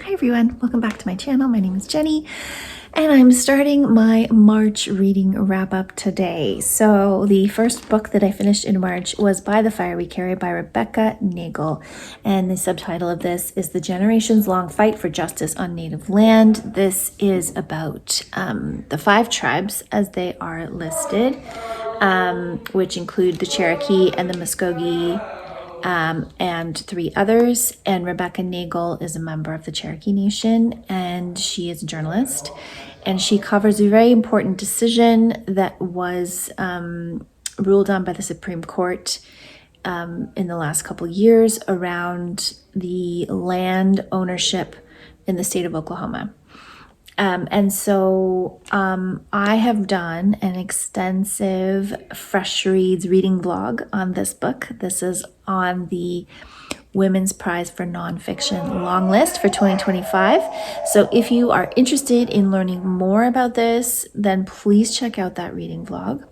Hi everyone, welcome back to my channel. My name is Jenny and I'm starting my March reading wrap up today. So the first book that I finished in March was By the Fire We Carry by Rebecca Nagle, and the subtitle of this is The Generations Long Fight for Justice on Native Land. This is about the 5 tribes as they are listed, which include the Cherokee and the Muskogee, and 3 others. And Rebecca Nagle is a member of the Cherokee Nation, and she is a journalist. And she covers a very important decision that was ruled on by the Supreme Court in the last couple years around the land ownership in the state of Oklahoma. And so I have done an extensive Fresh Reads reading vlog on this book. This is on the Women's Prize for Nonfiction long list for 2025. So if you are interested in learning more about this, then please check out that reading vlog.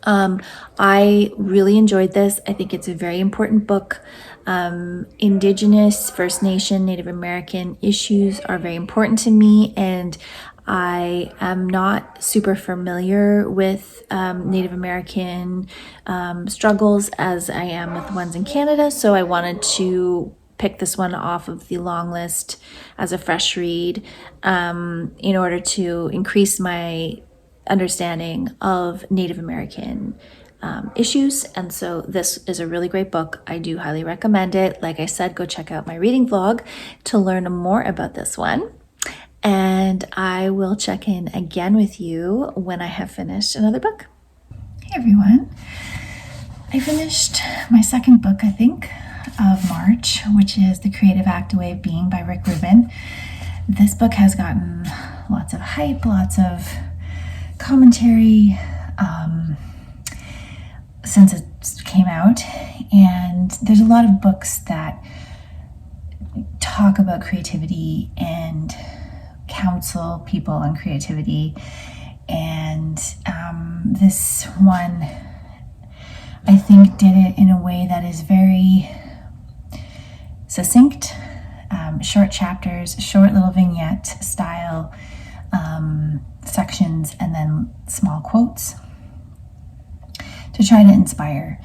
I really enjoyed this. I think it's a very important book. Indigenous, First Nation, Native American issues are very important to me, and I am not super familiar with Native American struggles as I am with the ones in Canada, so I wanted to pick this one off of the long list as a fresh read in order to increase my understanding of Native American issues. And so this is a really great book. I do highly recommend it. Like I said, go check out my reading vlog to learn more about this one. And I will check in again with you when I have finished another book. Hey everyone. I finished my second book, I think, of March, which is The Creative Act, A Way of Being by Rubin. This book has gotten lots of hype, lots of commentary since it came out, and there's a lot of books that talk about creativity and counsel people on creativity, and this one I think did it in a way that is very succinct, short chapters, short little vignette style sections, and then small quotes to try to inspire.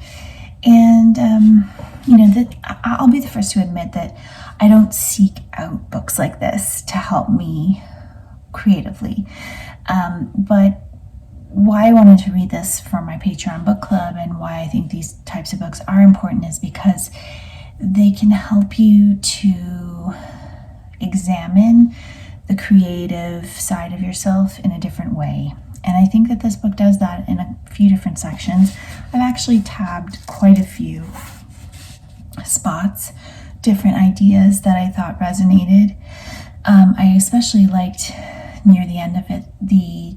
And I'll be the first to admit that I don't seek out books like this to help me creatively, but why I wanted to read this for my Patreon book club and why I think these types of books are important is because they can help you to examine the creative side of yourself in a different way. And I think that this book does that in a few different sections. I've actually tabbed quite a few spots, different ideas that I thought resonated. I especially liked near the end of it the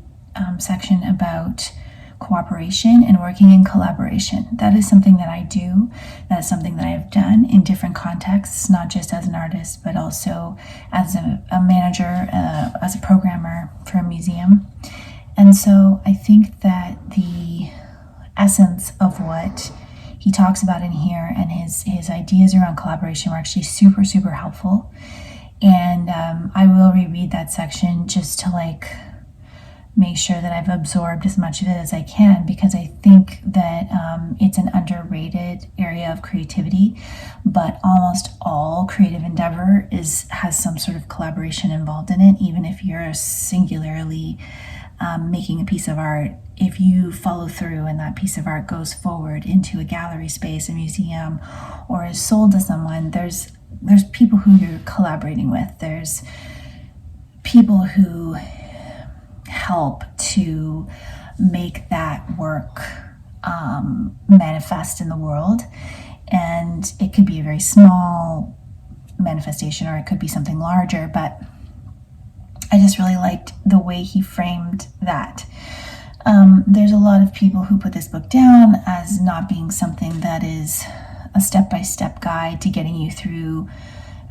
section about cooperation and working in collaboration. That is something that I do. That is something that I've done in different contexts, not just as an artist, but also as a manager, as a programmer for a museum. And so I think that the essence of what he talks about in here and his ideas around collaboration were actually super, super helpful. And I will reread that section just to make sure that I've absorbed as much of it as I can, because I think that it's an underrated area of creativity, but almost all creative endeavor has some sort of collaboration involved in it. Even if you're singularly making a piece of art, if you follow through and that piece of art goes forward into a gallery space, a museum, or is sold to someone, there's people who you're collaborating with. There's people who help to make that work manifest in the world. And it could be a very small manifestation or it could be something larger, but I just really liked the way he framed that. There's a lot of people who put this book down as not being something that is a step-by-step guide to getting you through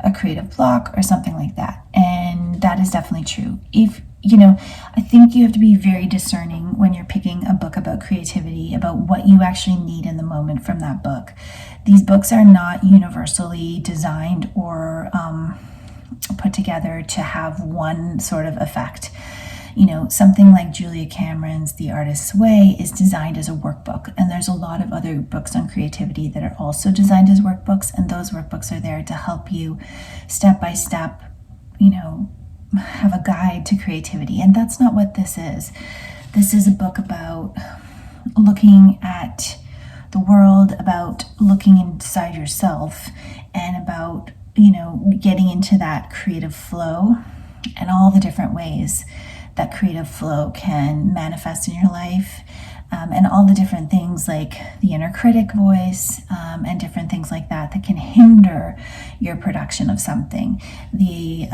a creative block or something like that. And that is definitely true. I think you have to be very discerning when you're picking a book about creativity, about what you actually need in the moment from that book. These books are not universally designed or put together to have one sort of effect. You know, something like Julia Cameron's The Artist's Way is designed as a workbook, and there's a lot of other books on creativity that are also designed as workbooks, and those workbooks are there to help you step by step, you know, have a guide to creativity. And that's not what this is. This is a book about looking at the world, about looking inside yourself, and about, you know, getting into that creative flow and all the different ways that creative flow can manifest in your life, and all the different things like the inner critic voice, and different things like that that can hinder your production of something. The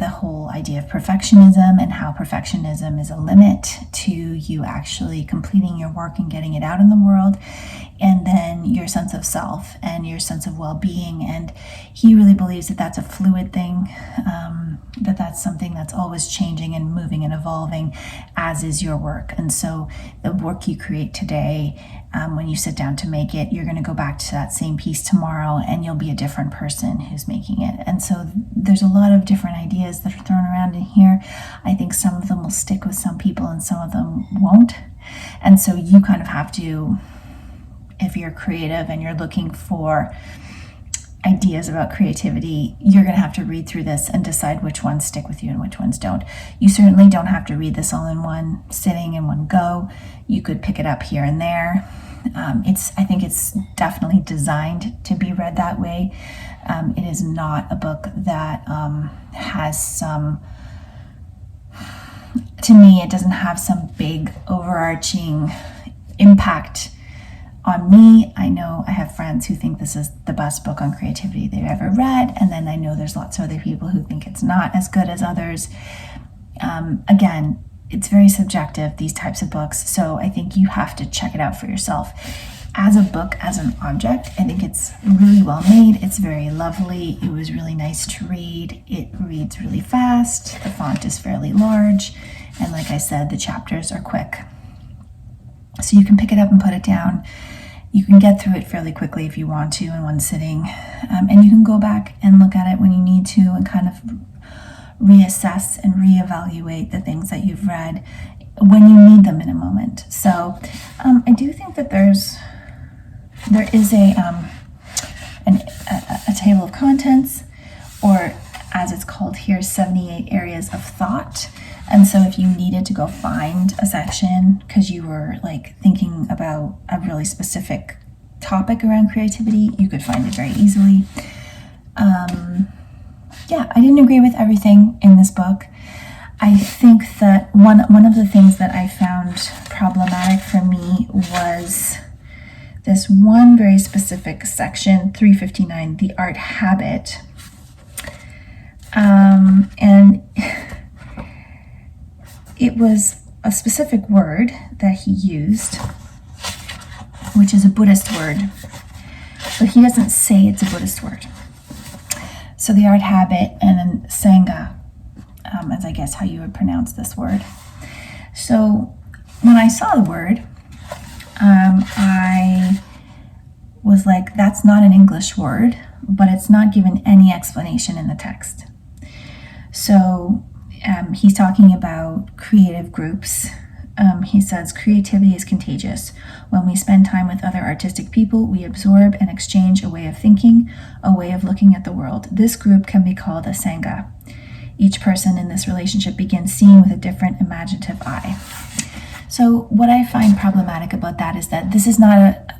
whole idea of perfectionism, and how perfectionism is a limit to you actually completing your work and getting it out in the world, and then your sense of self and your sense of well-being. And he really believes that that's a fluid thing, that that's something that's always changing and moving and evolving, as is your work. And so the work you create today, when you sit down to make it, you're going to go back to that same piece tomorrow, and you'll be a different person who's making it. And so there's a lot of different ideas that are thrown around in here. I think some of them will stick with some people and some of them won't. And so you kind of have to, if you're creative and you're looking for ideas about creativity, you're going to have to read through this and decide which ones stick with you and which ones don't. You certainly don't have to read this all in one sitting, in one go. You could pick it up here and there. I think it's definitely designed to be read that way. It is not a book that has some, to me, it doesn't have some big overarching impact on me. I know I have friends who think this is the best book on creativity they've ever read, and then I know there's lots of other people who think it's not as good as others. Again, it's very subjective, these types of books, so I think you have to check it out for yourself. As a book, as an object, I think it's really well made. It's very lovely. It was really nice to read. It reads really fast. The font is fairly large, and like I said, the chapters are quick. So you can pick it up and put it down. You can get through it fairly quickly if you want to in one sitting. And you can go back and look at it when you need to and kind of reassess and reevaluate the things that you've read when you need them in a moment. So I do think that there is a table of contents, or as it's called here, 78 areas of thought. And so if you needed to go find a section because you were like thinking about a really specific topic around creativity, you could find it very easily. I didn't agree with everything in this book. I think that one of the things that I found problematic for me was this one very specific section, 359, the art habit. And it was a specific word that he used, which is a Buddhist word, but he doesn't say it's a Buddhist word. So the art habit, and then Sangha, as I guess how you would pronounce this word. So when I saw the word, I was like, that's not an English word, but it's not given any explanation in the text. So he's talking about creative groups. He says, creativity is contagious. When we spend time with other artistic people, we absorb and exchange a way of thinking, a way of looking at the world. This group can be called a Sangha. Each person in this relationship begins seeing with a different imaginative eye. So what I find problematic about that is that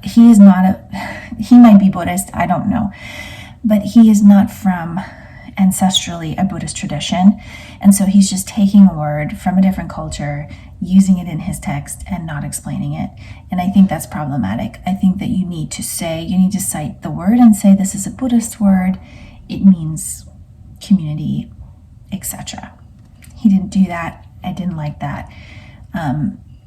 he might be Buddhist, I don't know, but he is not from ancestrally a Buddhist tradition. And so he's just taking a word from a different culture, using it in his text and not explaining it. And I think that's problematic. I think that you need to cite the word and say, this is a Buddhist word. It means community, etc. He didn't do that. I didn't like that.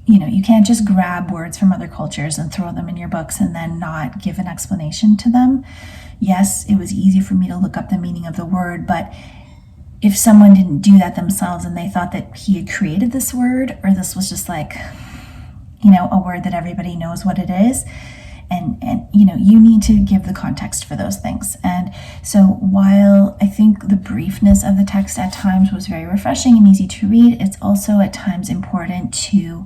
You can't just grab words from other cultures and throw them in your books and then not give an explanation to them. Yes, it was easy for me to look up the meaning of the word, but if someone didn't do that themselves and they thought that he had created this word, or this was just like, a word that everybody knows what it is, and you need to give the context for those things. And so while I think the briefness of the text at times was very refreshing and easy to read, it's also at times important to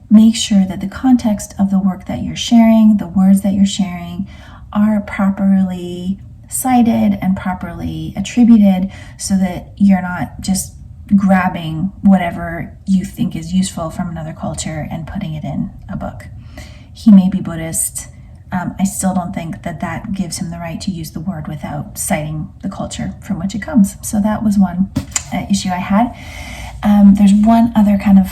make sure that the context of the work that you're sharing, the words that you're sharing, are properly cited and properly attributed, so that you're not just grabbing whatever you think is useful from another culture and putting it in a book. He may be Buddhist. I still don't think that gives him the right to use the word without citing the culture from which it comes. So that was one issue I had. There's one other kind of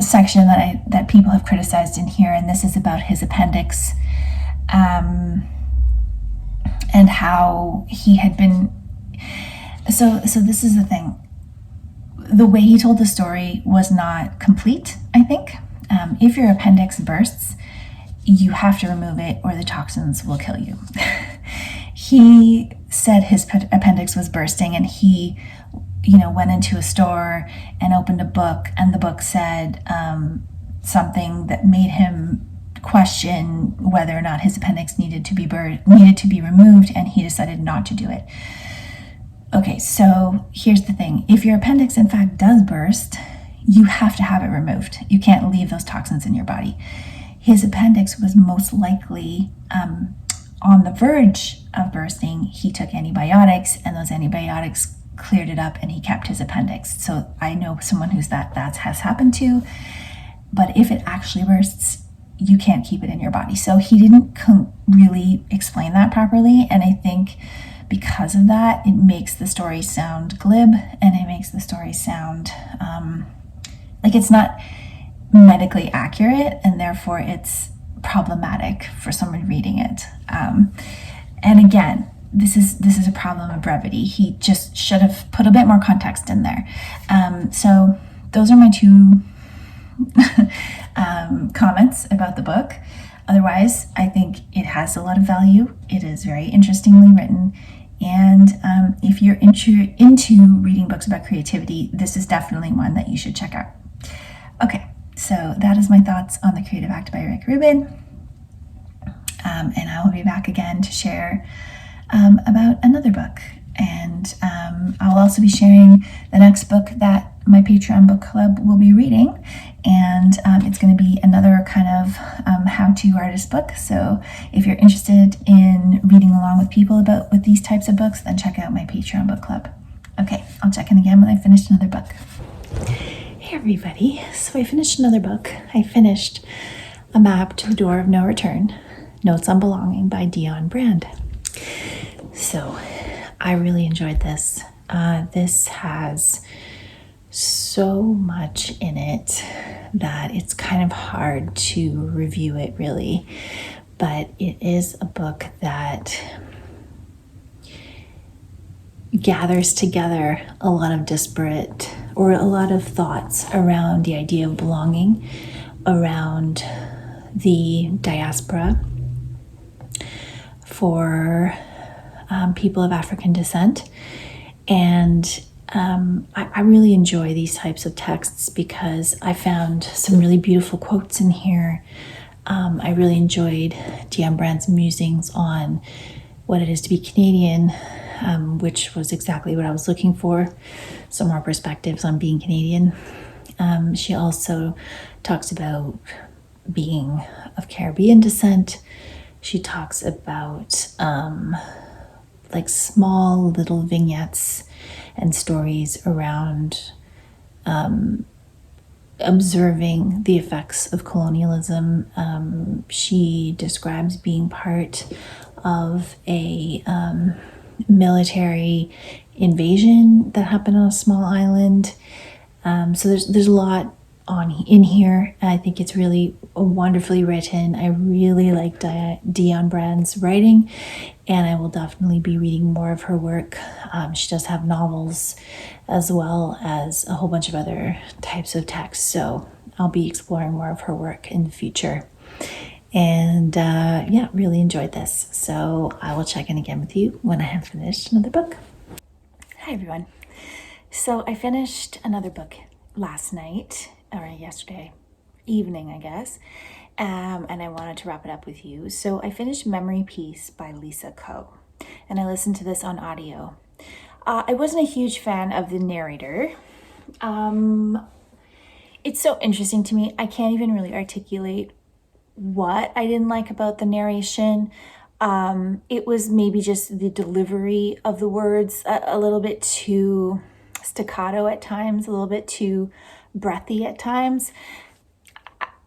section that people have criticized in here, and this is about his appendix, and how he had been. So this is the thing. The way he told the story was not complete, I think. If your appendix bursts, you have to remove it or the toxins will kill you. He said his appendix was bursting, and he went into a store and opened a book, and the book said something that made him question whether or not his appendix needed to be removed, and he decided not to do it. Okay, so here's the thing. If your appendix in fact does burst, you have to have it removed. You can't leave those toxins in your body. His appendix was most likely on the verge of bursting. He took antibiotics, and those antibiotics cleared it up, and he kept his appendix. So I know someone who's that has happened to. But if it actually bursts, you can't keep it in your body. So he didn't really explain that properly, and I think because of that, it makes the story sound glib, and it makes the story sound like it's not medically accurate, and therefore it's problematic for someone reading it. And again, this is a problem of brevity. He just should have put a bit more context in there. So those are my two comments about the book. Otherwise, I think it has a lot of value. It is very interestingly written. And if you're into reading books about creativity, this is definitely one that you should check out. Okay, so that is my thoughts on The Creative Act by Rubin. And I will be back again to share about another book. And I'll also be sharing the next book that my Patreon book club will be reading. And it's going to be another kind of how-to artist book. So if you're interested in reading along with people with these types of books, then check out my Patreon book club. Okay, I'll check in again when I finish another book. Hey everybody, so I finished another book. I finished A Map to the Door of No Return, Notes on Belonging by Dionne Brand. So I really enjoyed this. This has so much in it that it's kind of hard to review it really, but it is a book that gathers together a lot of disparate or a lot of thoughts around the idea of belonging, around the diaspora for people of African descent. And I really enjoy these types of texts because I found some really beautiful quotes in here. I really enjoyed Dionne Brand's musings on what it is to be Canadian, which was exactly what I was looking for, some more perspectives on being Canadian. She also talks about being of Caribbean descent. She talks about like small little vignettes and stories around observing the effects of colonialism. She describes being part of a military invasion that happened on a small island. So there's a lot in here. I think it's really wonderfully written. I really like Dionne Brand's writing, and I will definitely be reading more of her work. She does have novels as well as a whole bunch of other types of texts, so I'll be exploring more of her work in the future. And really enjoyed this. So I will check in again with you when I have finished another book. Hi everyone. So I finished another book last night, or yesterday evening, I guess. and I wanted to wrap it up with you. So I finished Memory Peace by Lisa Ko, and I listened to this on audio. I wasn't a huge fan of the narrator. It's so interesting to me. I can't even really articulate what I didn't like about the narration. It was maybe just the delivery of the words a little bit too staccato at times, a little bit too breathy at times.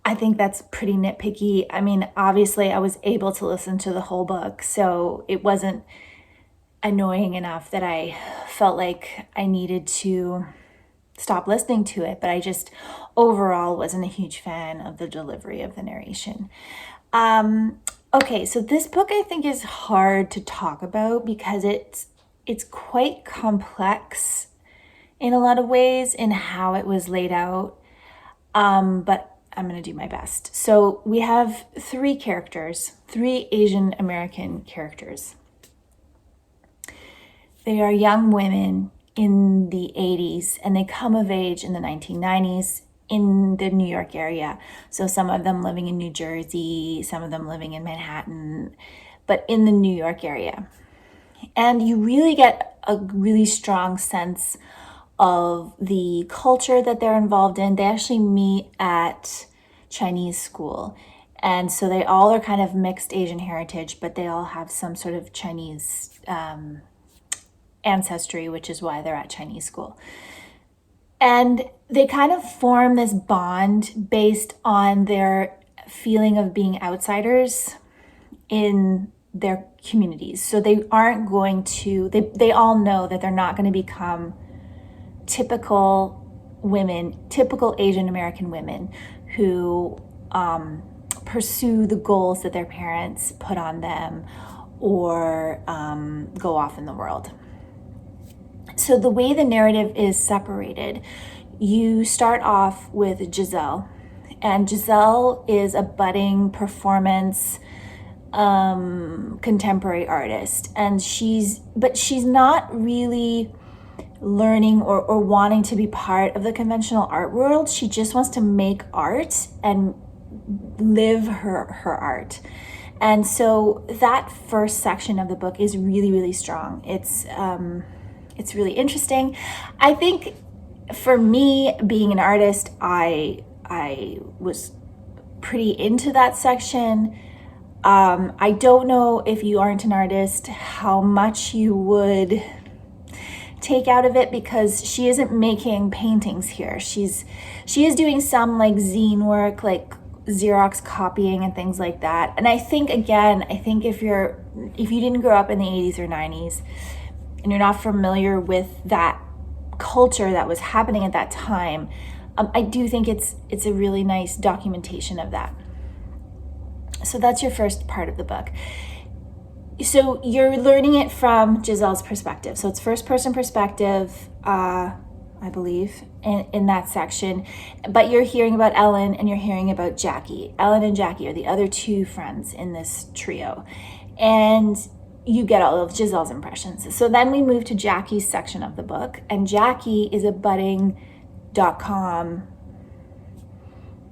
I think that's pretty nitpicky. I mean, obviously I was able to listen to the whole book, so it wasn't annoying enough that I felt like I needed to stop listening to it, but I just overall wasn't a huge fan of the delivery of the narration. Okay, so this book I think is hard to talk about because it's quite complex in a lot of ways in how it was laid out, but I'm going to do my best. So we have three Asian American characters. They are young women in the 80s, and they come of age in the 1990s in the New York area. So some of them living in New Jersey, some of them living in Manhattan, but in the New York area. And you really get a really strong sense of the culture that they're involved in. They actually meet at Chinese school. And so they all are kind of mixed Asian heritage, but they all have some sort of Chinese ancestry, which is why they're at Chinese school. And they kind of form this bond based on their feeling of being outsiders in their communities. So they aren't going to, they all know that they're not going to become typical Asian American women who pursue the goals that their parents put on them or go off in the world. So the way the narrative is separated, you start off with Giselle, and Giselle is a budding performance contemporary artist, and she's not really learning or wanting to be part of the conventional art world. She just wants to make art and live her art. And so that first section of the book is really, really strong. It's really interesting. I think for me, being an artist, I was pretty into that section. I don't know if you aren't an artist, how much you would take out of it, because she isn't making paintings here. She is doing some like zine work, like Xerox copying and things like that. And I think if you didn't grow up in the 80s or 90s and you're not familiar with that culture that was happening at that time, I do think it's a really nice documentation of that. So that's your first part of the book. So you're learning it from Giselle's perspective. So it's first person perspective, I believe, in that section. But you're hearing about Ellen and you're hearing about Jackie. Ellen and Jackie are the other two friends in this trio. And you get all of Giselle's impressions. So then we move to Jackie's section of the book. And Jackie is a budding .com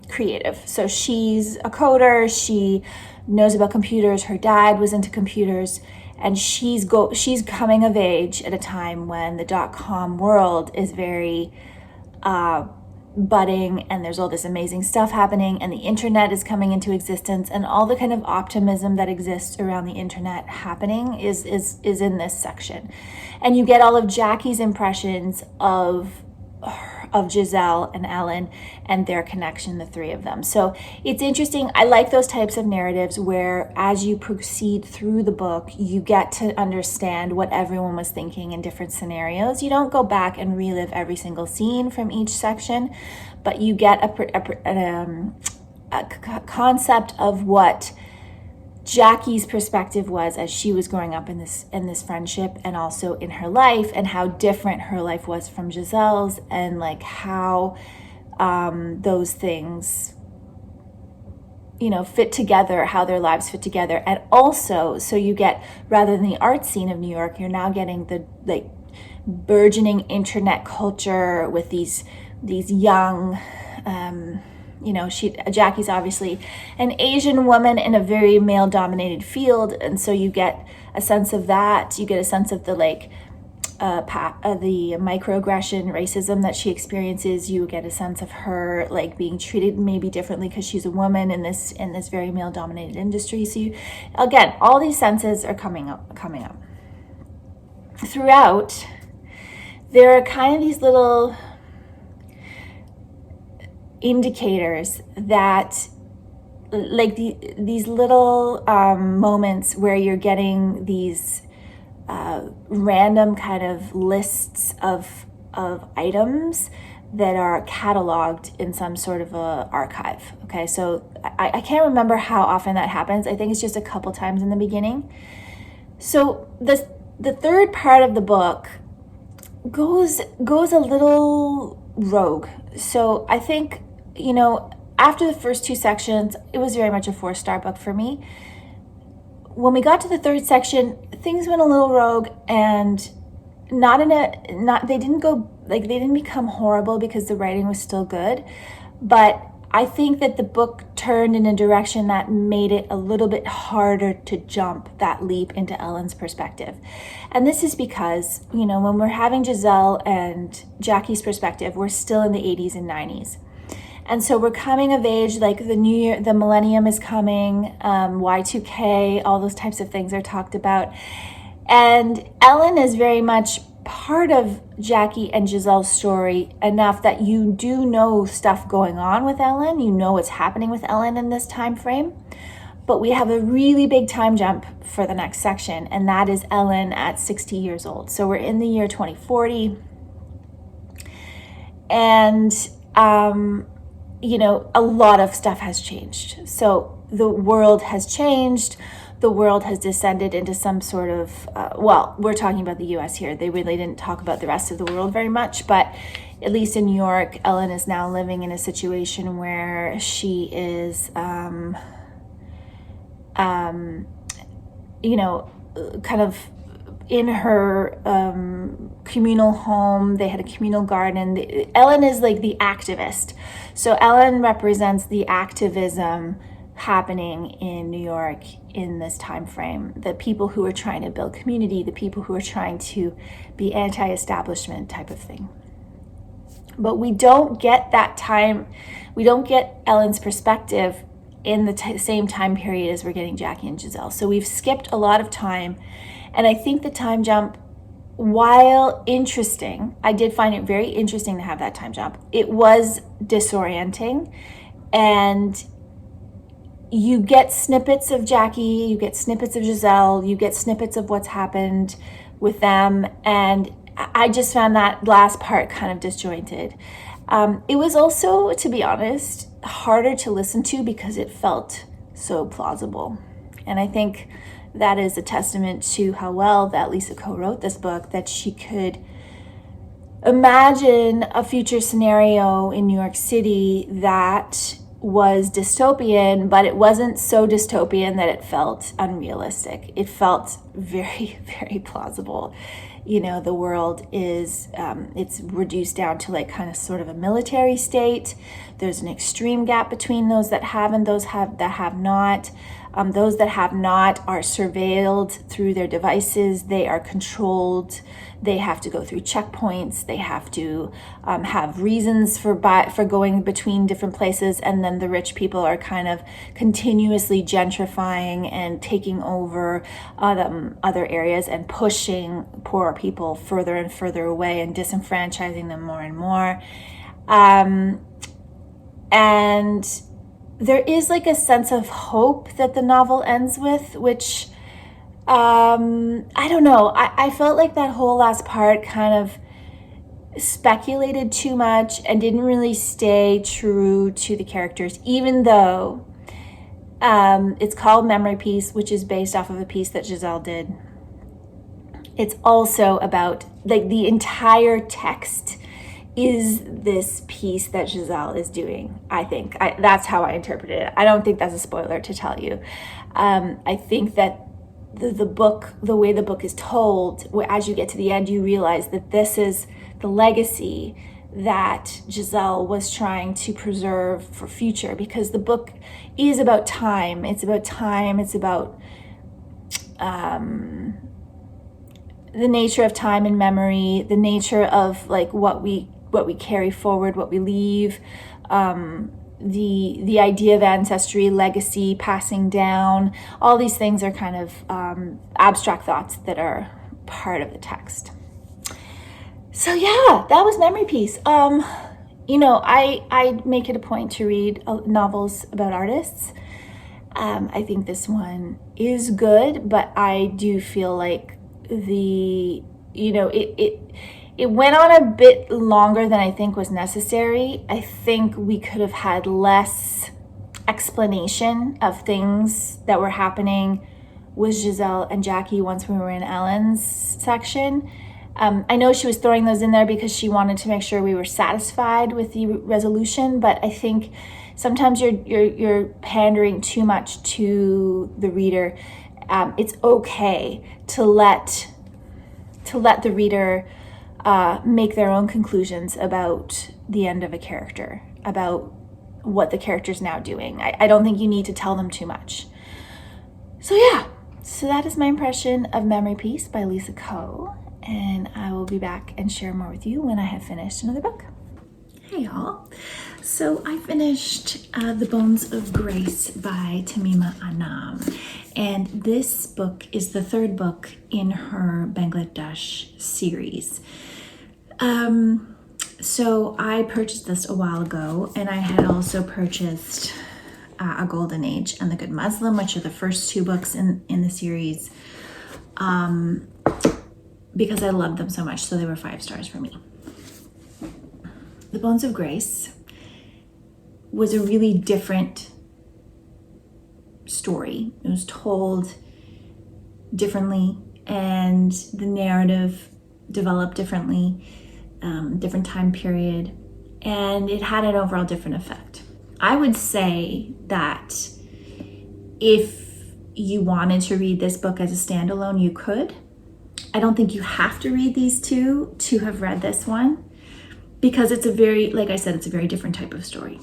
creative. So she's a coder. She knows about computers. Her dad was into computers, and she's coming of age at a time when the .com world is very budding, and there's all this amazing stuff happening, and the internet is coming into existence, and all the kind of optimism that exists around the internet happening is in this section. And you get all of Jackie's impressions of Giselle and Ellen and their connection, the three of them. So it's interesting. I like those types of narratives where as you proceed through the book, you get to understand what everyone was thinking in different scenarios. You don't go back and relive every single scene from each section, but you get a concept of what Jackie's perspective was as she was growing up in this friendship, and also in her life, and how different her life was from Giselle's, and like how those things fit together, how their lives fit together. And also, so you get, rather than the art scene of New York, you're now getting the like burgeoning internet culture with these young Jackie's obviously an Asian woman in a very male-dominated field, and so you get a sense of that. You get a sense of the the microaggression, racism that she experiences. You get a sense of her being treated maybe differently because she's a woman in this very male-dominated industry. So again, all these senses are coming up. Throughout, there are kind of these little indicators that these little moments where you're getting these random kind of lists of items that are cataloged in some sort of a archive. Okay, so I can't remember how often that happens. I think it's just a couple times in the beginning. So the third part of the book goes a little rogue. So I think, after the first two sections, it was very much a 4-star book for me. When we got to the third section, things went a little rogue, and they didn't become horrible because the writing was still good, but I think that the book turned in a direction that made it a little bit harder to jump that leap into Ellen's perspective. And this is because, when we're having Giselle and Jackie's perspective, we're still in the 80s and 90s. And so we're coming of age, the new year, the millennium is coming, Y2K, all those types of things are talked about. And Ellen is very much part of Jackie and Giselle's story enough that you do know stuff going on with Ellen. You know what's happening with Ellen in this time frame. But we have a really big time jump for the next section, and that is Ellen at 60 years old. So we're in the year 2040. And, a lot of stuff has changed. So the world has changed. The world has descended into some sort of, we're talking about the US here. They really didn't talk about the rest of the world very much, but at least in New York, Ellen is now living in a situation where she is, kind of in her communal home. They had a communal garden. Ellen is the activist. So Ellen represents the activism happening in New York in this time frame, the people who are trying to build community, the people who are trying to be anti-establishment type of thing. But we don't get that time, we don't get Ellen's perspective in the same time period as we're getting Jackie and Giselle. So we've skipped a lot of time, and I think the time jump, while interesting, I did find it very interesting to have that time jump. It was disorienting, and you get snippets of Jackie, you get snippets of Giselle, you get snippets of what's happened with them, and I just found that last part kind of disjointed. It was also, to be honest, harder to listen to because it felt so plausible. And I think that is a testament to how well that Lisa co-wrote this book, that she could imagine a future scenario in New York City that was dystopian, but it wasn't so dystopian that it felt unrealistic. It felt very, very plausible. The world is, it's reduced down to kind of sort of a military state. There's an extreme gap between those that have and those that have not. Those that have not are surveilled through their devices. They are controlled. They have to go through checkpoints. They have to have reasons for going between different places. And then the rich people are kind of continuously gentrifying and taking over other areas and pushing poor people further and further away and disenfranchising them more and more. And there is a sense of hope that the novel ends with, which I don't know. I felt like that whole last part kind of speculated too much and didn't really stay true to the characters, even though it's called Memory Piece, which is based off of a piece that Giselle did. It's also about the entire text is this piece that Giselle is doing. I think that's how I interpreted it. I don't think that's a spoiler to tell you. I think that the book, the way the book is told, as you get to the end, you realize that this is the legacy that Giselle was trying to preserve for future, because the book is about time. It's about time. It's about the nature of time and memory, the nature of like what we carry forward, what we leave, the idea of ancestry, legacy, passing down. All these things are kind of abstract thoughts that are part of the text. So yeah, that was Memory Piece. I make it a point to read novels about artists. I think this one is good, but I do feel like it went on a bit longer than I think was necessary. I think we could have had less explanation of things that were happening with Giselle and Jackie once we were in Ellen's section. I know she was throwing those in there because she wanted to make sure we were satisfied with the resolution, but I think sometimes you're pandering too much to the reader. It's okay to let the reader make their own conclusions about the end of a character, about what the character's now doing. I don't think you need to tell them too much. So yeah, so that is my impression of Memory Piece by Lisa Coe. And I will be back and share more with you when I have finished another book. Hey y'all. So I finished The Bones of Grace by Tahmima Anam. And this book is the third book in her Bangladesh series. So I purchased this a while ago, and I had also purchased A Golden Age and The Good Muslim, which are the first two books in the series. Because I loved them so much, so they were 5 stars for me. The Bones of Grace was a really different story. It was told differently, and the narrative developed differently, different time period, and it had an overall different effect. I would say that if you wanted to read this book as a standalone, you could. I don't think you have to read these two to have read this one, because it's a very, like I said, it's a very different type of story.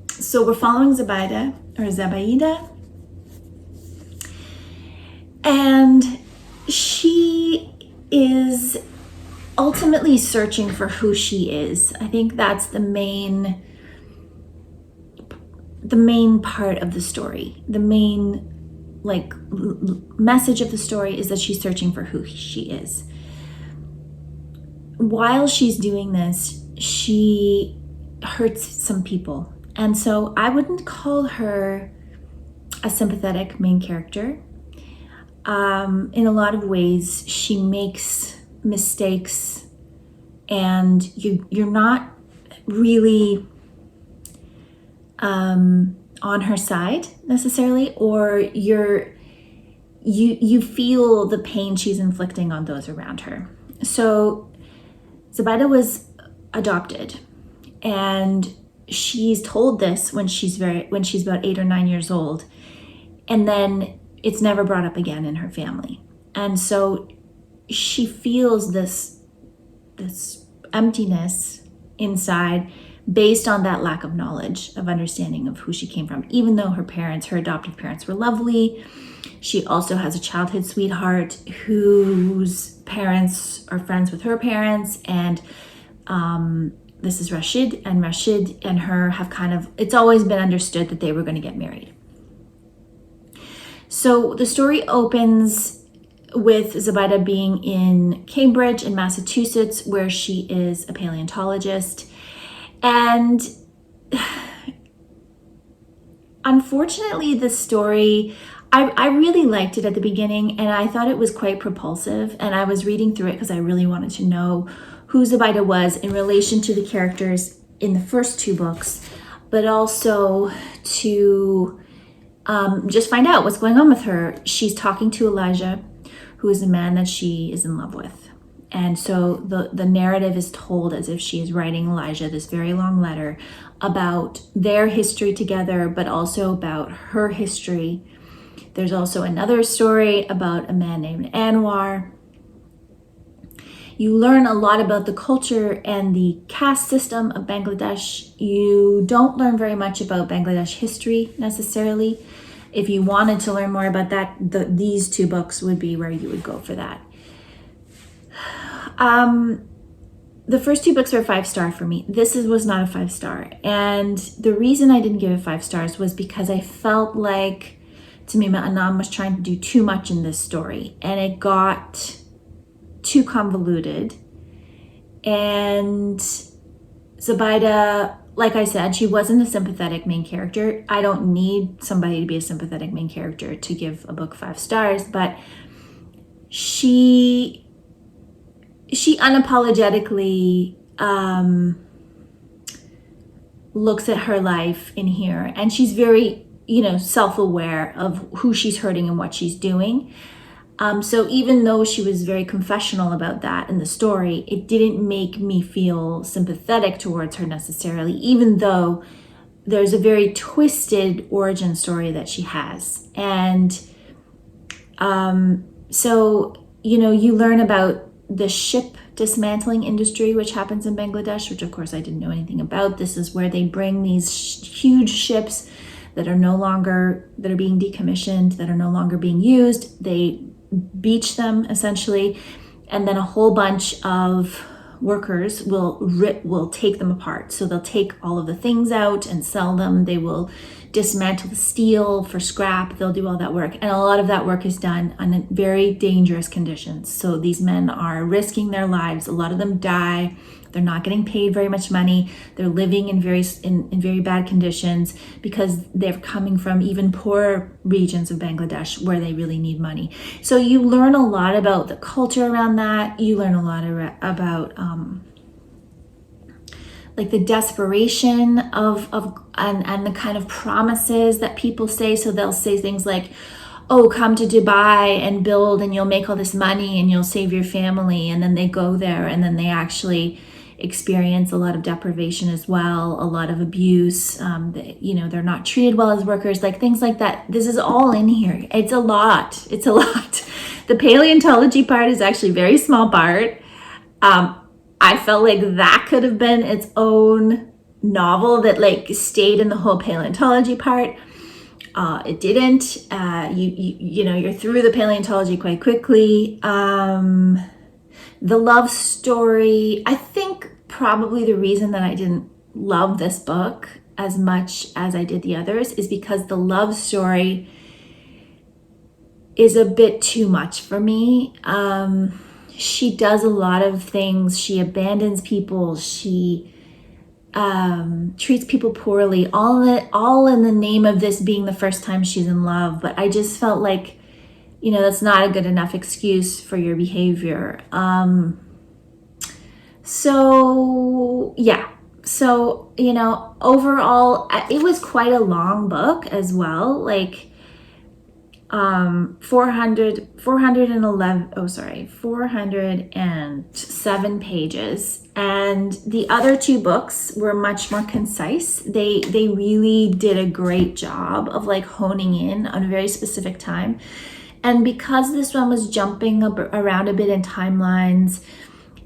So we're following Zubaida, and she is ultimately searching for who she is. I think that's the main part of the story. The main message of the story is that she's searching for who she is. While she's doing this, she hurts some people. And so I wouldn't call her a sympathetic main character. In a lot of ways, she makes mistakes, and you're not really on her side necessarily, or you feel the pain she's inflicting on those around her. So Zubaida was adopted, and she's told this when she's about 8 or 9 years old, and then it's never brought up again in her family. And so she feels this emptiness inside based on that lack of knowledge, of understanding of who she came from. Even though her adoptive parents were lovely, she also has a childhood sweetheart whose parents are friends with her parents, and this is Rashid and her have it's always been understood that they were going to get married. So the story opens with Zubaida being in Cambridge in Massachusetts, where she is a paleontologist. And unfortunately, the story, I really liked it at the beginning, and I thought it was quite propulsive, and I was reading through it because I really wanted to know who Zubaida was in relation to the characters in the first 2 books, but also to just find out what's going on with her. She's talking to Elijah, who is a man that she is in love with. And so the narrative is told as if she is writing Elijah this very long letter about their history together, but also about her history. There's also another story about a man named Anwar. You learn a lot about the culture and the caste system of Bangladesh. You don't learn very much about Bangladesh history necessarily. If you wanted to learn more about that, these two books would be where you would go for that. The first two books were 5-star for me. This was not a 5-star. And the reason I didn't give it 5 stars was because I felt like Tahmima Anam was trying to do too much in this story. And it got too convoluted. And Zubaida, like I said, she wasn't a sympathetic main character. I don't need somebody to be a sympathetic main character to give a book 5 stars, but she unapologetically looks at her life in here, and she's very, self-aware of who she's hurting and what she's doing. So even though she was very confessional about that in the story, it didn't make me feel sympathetic towards her necessarily, even though there's a very twisted origin story that she has. And so, you learn about the ship dismantling industry, which happens in Bangladesh, which of course I didn't know anything about. This is where they bring these huge ships that are being decommissioned, that are no longer being used. They beach them essentially, and then a whole bunch of workers will take them apart. So they'll take all of the things out and sell them. They will dismantle the steel for scrap. They'll do all that work, and a lot of that work is done under very dangerous conditions. So these men are risking their lives. A lot of them die. They're not getting paid very much money. They're living in very bad conditions because they're coming from even poorer regions of Bangladesh where they really need money. So you learn a lot about the culture around that. You learn a lot about like the desperation and the kind of promises that people say. So they'll say things like, oh, come to Dubai and build and you'll make all this money and you'll save your family. And then they go there and then they actually experience a lot of deprivation as well, a lot of abuse. They're not treated well as workers, like things like that. This is all in here. It's a lot. The paleontology part is actually a very small part. I felt like that could have been its own novel that stayed in the whole paleontology part. It didn't. You're through the paleontology quite quickly. The love story, I think probably the reason that I didn't love this book as much as I did the others is because the love story is a bit too much for me. She does a lot of things. She abandons people. She treats people poorly, all in the name of this being the first time she's in love. But I just felt like, that's not a good enough excuse for your behavior. So overall, it was quite a long book as well. 407 pages. And the other two books were much more concise. They really did a great job of honing in on a very specific time. And because this one was jumping around a bit in timelines,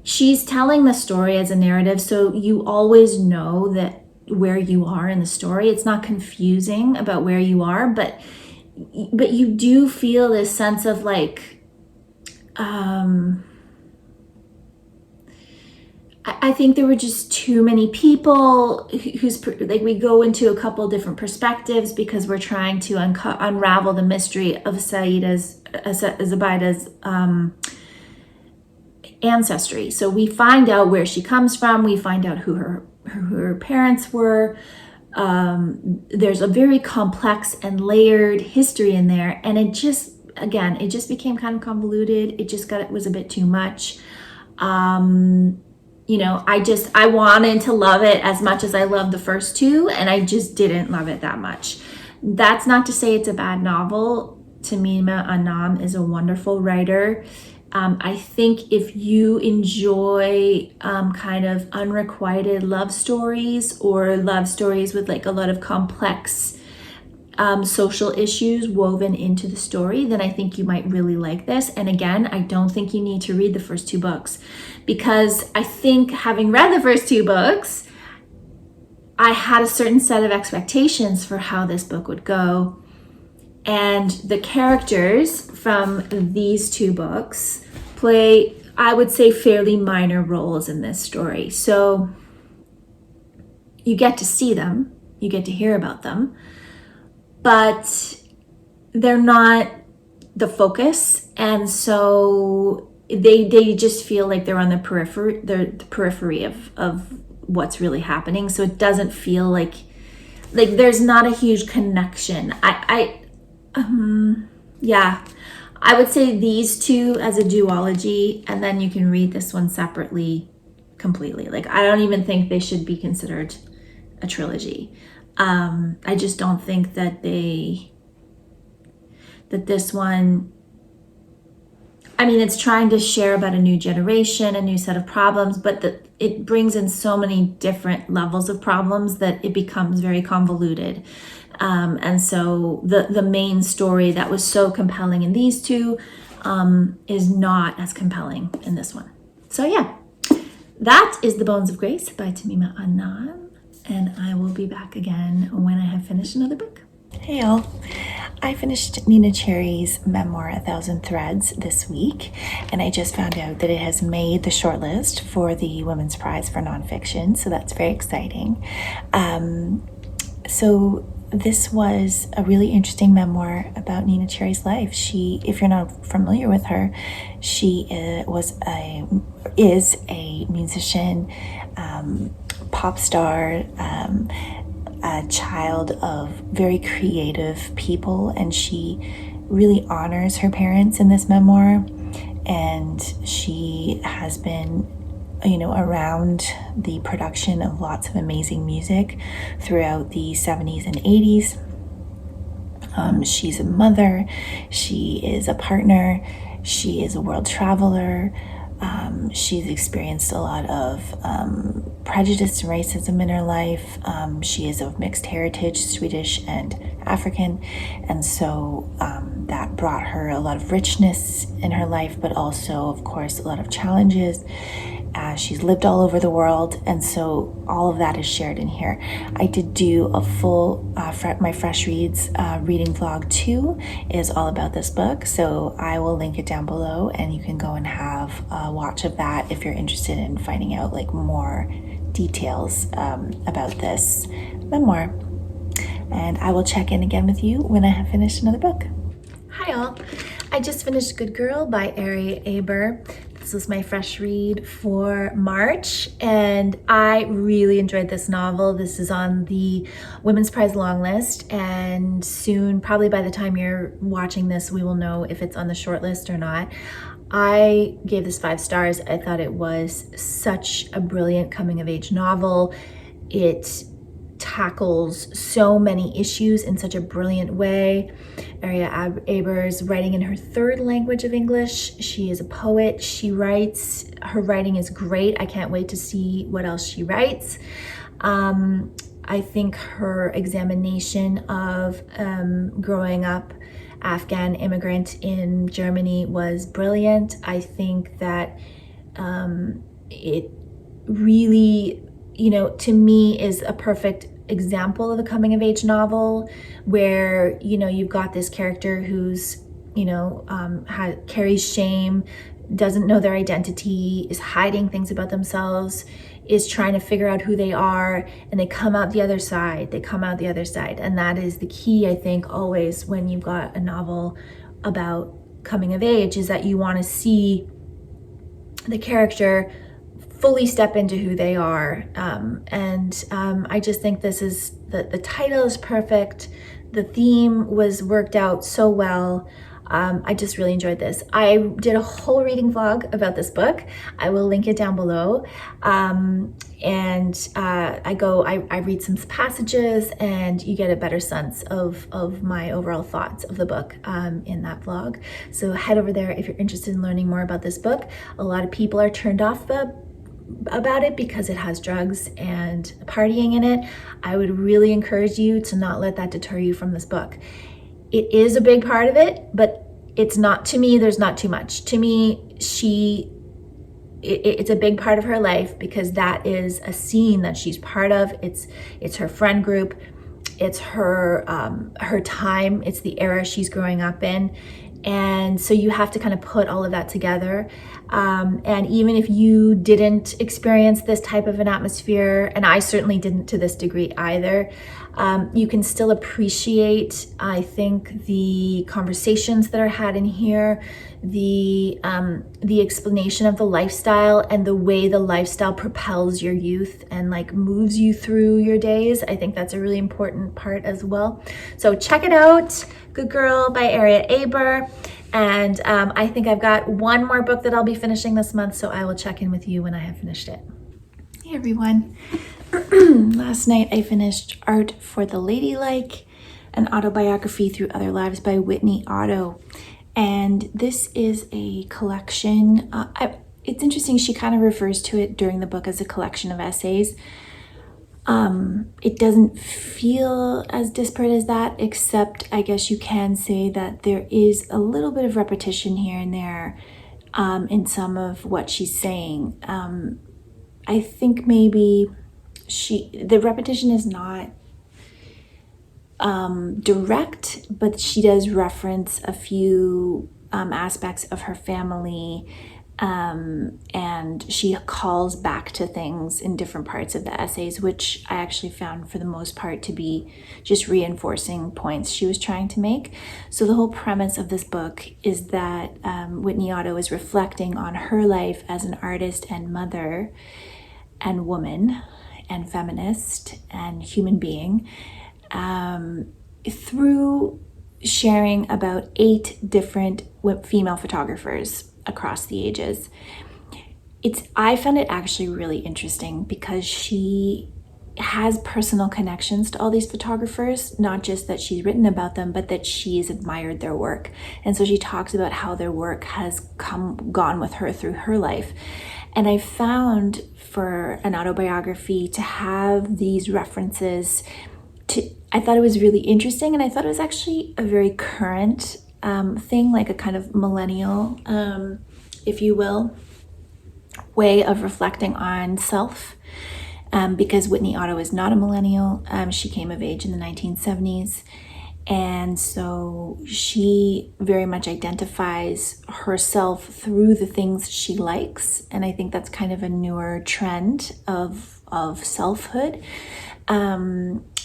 she's telling the story as a narrative, so you always know that where you are in the story. It's not confusing about where you are, but you do feel this sense of I think there were just too many people we go into a couple different perspectives because we're trying to unravel the mystery of Zubaida's ancestry. So we find out where she comes from. We find out who her parents were. There's a very complex and layered history in there, and it just became kind of convoluted. It was a bit too much. I wanted to love it as much as I loved the first two, and I just didn't love it that much. That's not to say it's a bad novel. Tahmima Anam is a wonderful writer. I think if you enjoy kind of unrequited love stories or love stories with a lot of complex social issues woven into the story, then I think you might really like this. And again, I don't think you need to read the first 2 books, because I think having read the first 2 books, I had a certain set of expectations for how this book would go. And the characters from these 2 books play, I would say, fairly minor roles in this story. So you get to see them, you get to hear about them, but they're not the focus. And so they just feel like they're on the periphery of what's really happening. So it doesn't feel like there's not a huge connection. Yeah, I would say these 2 as a duology, and then you can read this one separately completely. Like, I don't even think they should be considered a trilogy. I just don't think that this one, I mean, it's trying to share about a new generation, a new set of problems, but it brings in so many different levels of problems that it becomes very convoluted. And so the main story that was so compelling in these 2 is not as compelling in this one. So yeah, that is The Bones of Grace by Tahmima Anam. And I will be back again when I have finished another book. Hey y'all, I finished Neneh Cherry's memoir, 1,000 Threads, this week, and I just found out that it has made the shortlist for the Women's Prize for Nonfiction, so that's very exciting. So this was a really interesting memoir about Neneh Cherry's life. She, if you're not familiar with her, she is a musician, pop star, a child of very creative people, and she really honors her parents in this memoir. And she has been, around the production of lots of amazing music throughout the 70s and 80s. She's a mother, she is a partner, she is a world traveler. She's experienced a lot of prejudice and racism in her life. She is of mixed heritage, Swedish and African, and so that brought her a lot of richness in her life, but also, of course, a lot of challenges. She's lived all over the world, and so all of that is shared in here. I did do a full my Fresh Reads reading vlog 2 is all about this book, so I will link it down below, and you can go and have a watch of that if you're interested in finding out more details about this memoir. And I will check in again with you when I have finished another book. Hi all, I just finished Good Girl by Aria Aber. This was my fresh read for March, and I really enjoyed this novel. This is on the Women's Prize long list, and soon, probably by the time you're watching this, we will know if it's on the short list or not. I gave this 5 stars. I thought it was such a brilliant coming-of-age novel. It tackles so many issues in such a brilliant way. Aria Aber's writing in her 3rd language of English. She is a poet. She writes. Her writing is great. I can't wait to see what else she writes. I think her examination of growing up Afghan immigrant in Germany was brilliant. I think that it really, to me, is a perfect example of a coming of age novel where, you've got this character who's, carries shame, doesn't know their identity, is hiding things about themselves, is trying to figure out who they are, and they come out the other side. And that is the key, I think, always when you've got a novel about coming of age, is that you want to see the character fully step into who they are. I just think this is, the title is perfect. The theme was worked out so well. I just really enjoyed this. I did a whole reading vlog about this book. I will link it down below. I read some passages, and you get a better sense of my overall thoughts of the book in that vlog. So head over there if you're interested in learning more about this book. A lot of people are turned off about it because it has drugs and partying in it, I would really encourage you to not let that deter you from this book. It is a big part of it, but it's not, to me, there's not too much. To me, it's a big part of her life because that is a scene that she's part of. It's her friend group. It's her time. It's the era she's growing up in. And so you have to kind of put all of that together. And even if you didn't experience this type of an atmosphere, and I certainly didn't to this degree either, you can still appreciate, I think, the conversations that are had in here, the explanation of the lifestyle and the way the lifestyle propels your youth and like moves you through your days. I think that's a really important part as well. So check it out. Good Girl by Aria Aber. And I think I've got one more book that I'll be finishing this month, so I will check in with you when I have finished it. Hey everyone. Last night I finished Art for the Ladylike, an autobiography through other lives by Whitney Otto. And this is a collection. It's interesting, she kind of refers to it during the book as a collection of essays. It doesn't feel as disparate as that, except I guess you can say that there is a little bit of repetition here and there in some of what she's saying. I think maybe the repetition is not direct, but she does reference a few aspects of her family, and she calls back to things in different parts of the essays, which I actually found for the most part to be just reinforcing points she was trying to make. So the whole premise of this book is that Whitney Otto is reflecting on her life as an artist and mother and woman and feminist and human being, through sharing about 8 different female photographers across the ages. I found it actually really interesting because she has personal connections to all these photographers, not just that she's written about them, but that she's admired their work. And so she talks about how their work has gone with her through her life. And I found for an autobiography to have these references I thought it was really interesting, and I thought it was actually a very current thing, like a kind of millennial, if you will, way of reflecting on self, because Whitney Otto is not a millennial. She came of age in the 1970s, and so she very much identifies herself through the things she likes, and I think that's kind of a newer trend of selfhood.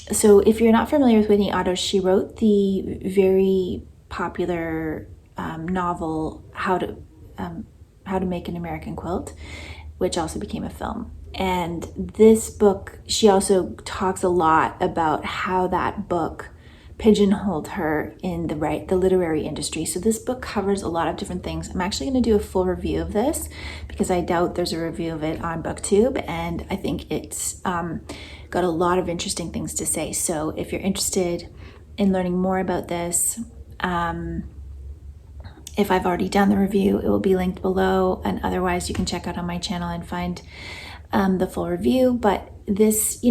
So if you're not familiar with Whitney Otto, she wrote the very popular novel How to Make an American Quilt, which also became a film. And this book, she also talks a lot about how that book pigeonholed her in the literary industry. So this book covers a lot of different things. I'm actually going to do a full review of this because I doubt there's a review of it on BookTube, and I think it's got a lot of interesting things to say. So if you're interested in learning more about this, if I've already done the review, it will be linked below, and otherwise you can check out on my channel and find the full review. But this,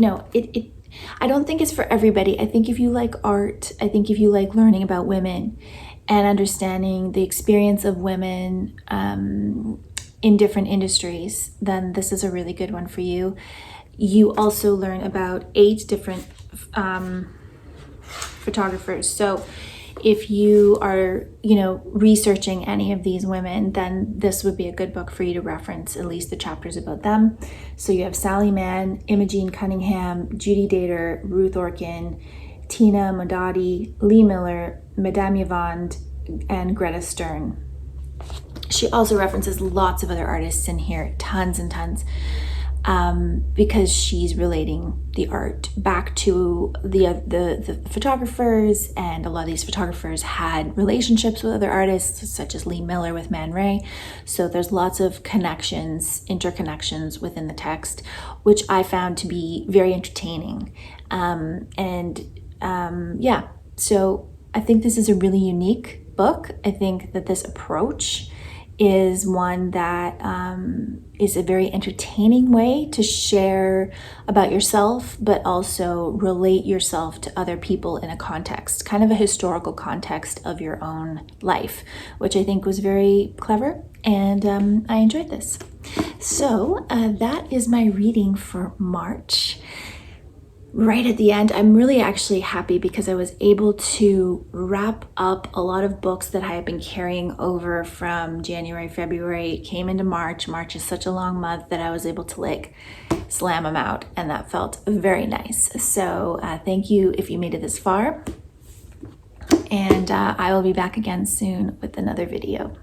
I don't think it's for everybody. I think if you like art, I think if you like learning about women and understanding the experience of women in different industries, then this is a really good one for you. You also learn about 8 different photographers. So if you are, researching any of these women, then this would be a good book for you to reference at least the chapters about them. So you have Sally Mann, Imogene Cunningham, Judy Dater, Ruth Orkin, Tina Modotti, Lee Miller, Madame Yvonne, and Greta Stern. She also references lots of other artists in here, tons and tons, because she's relating the art back to the photographers, and a lot of these photographers had relationships with other artists, such as Lee Miller with Man Ray. So there's lots of interconnections within the text, which I found to be very entertaining. So I think this is a really unique book. I think that this approach is one that is a very entertaining way to share about yourself, but also relate yourself to other people in a context, kind of a historical context of your own life, which I think was very clever, and I enjoyed this. So that is my reading for March. Right at the end, I'm really actually happy because I was able to wrap up a lot of books that I have been carrying over from January, February. It came into March. March is such a long month that I was able to like slam them out, and that felt very nice. So thank you if you made it this far, and I will be back again soon with another video.